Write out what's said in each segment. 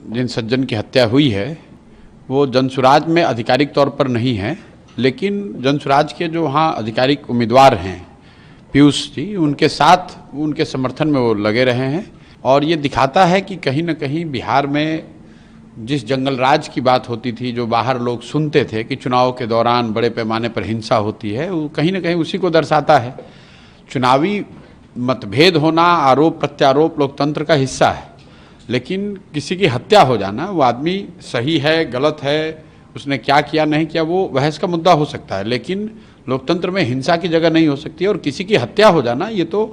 जिन सज्जन की हत्या हुई है वो जनसुराज में आधिकारिक तौर पर नहीं है, लेकिन जनसुराज के जो वहाँ आधिकारिक उम्मीदवार हैं पीयूष जी, उनके साथ उनके समर्थन में वो लगे रहे हैं। और ये दिखाता है कि कहीं न कहीं बिहार में जिस जंगल राज की बात होती थी, जो बाहर लोग सुनते थे कि चुनाव के दौरान बड़े पैमाने पर हिंसा होती है, वो कहीं न कहीं उसी को दर्शाता है। चुनावी मतभेद होना, आरोप प्रत्यारोप लोकतंत्र का हिस्सा है, लेकिन किसी की हत्या हो जाना, वो आदमी सही है गलत है, उसने क्या किया नहीं किया, वो बहस का मुद्दा हो सकता है, लेकिन लोकतंत्र में हिंसा की जगह नहीं हो सकती। और किसी की हत्या हो जाना ये तो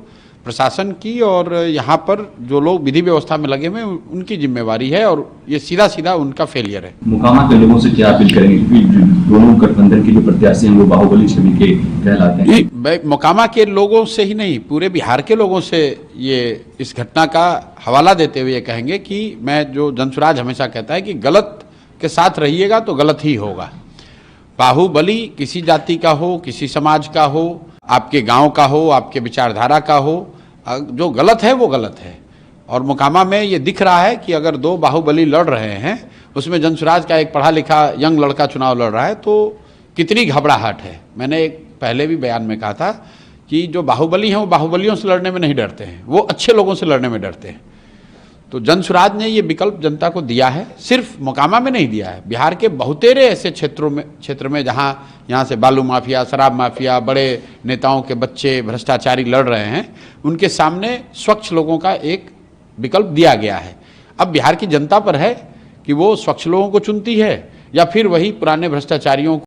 प्रशासन की और यहाँ पर जो लोग विधि व्यवस्था में लगे हुए उनकी जिम्मेवारी है, और ये सीधा सीधा उनका फेलियर है। मोकामा के लोगों से क्या अपील करेंगे, क्योंकि दोनों गठबंधन के जो प्रत्याशी हैं वो बाहुबली छवि के कहलाते हैं? मोकामा के लोगों से ही नहीं, पूरे बिहार के लोगों से ये इस घटना का हवाला देते हुए ये कहेंगे कि मैं जो जनसुराज हमेशा कहता है कि गलत के साथ रहिएगा तो गलत ही होगा। बाहुबली किसी जाति का हो, किसी समाज का हो, आपके गांव का हो, आपके विचारधारा का हो, जो गलत है वो गलत है। और मोकामा में ये दिख रहा है कि अगर दो बाहुबली लड़ रहे हैं, उसमें जनसुराज का एक पढ़ा लिखा यंग लड़का चुनाव लड़ रहा है, तो कितनी घबराहट है। मैंने एक पहले भी बयान में कहा था कि जो बाहुबली हैं वो बाहुबलियों से लड़ने में नहीं डरते हैं, वो अच्छे लोगों से लड़ने में डरते हैं। तो जनसुराज ने ये विकल्प जनता को दिया है, सिर्फ मोकामा में नहीं दिया है, बिहार के बहुतेरे ऐसे क्षेत्र में जहाँ यहाँ से बालू माफिया, शराब माफिया, बड़े नेताओं के बच्चे भ्रष्टाचारी लड़ रहे हैं, उनके सामने स्वच्छ लोगों का एक विकल्प दिया गया है। अब बिहार की जनता पर है कि वो स्वच्छ लोगों को चुनती है या फिर वही पुराने भ्रष्टाचारियों को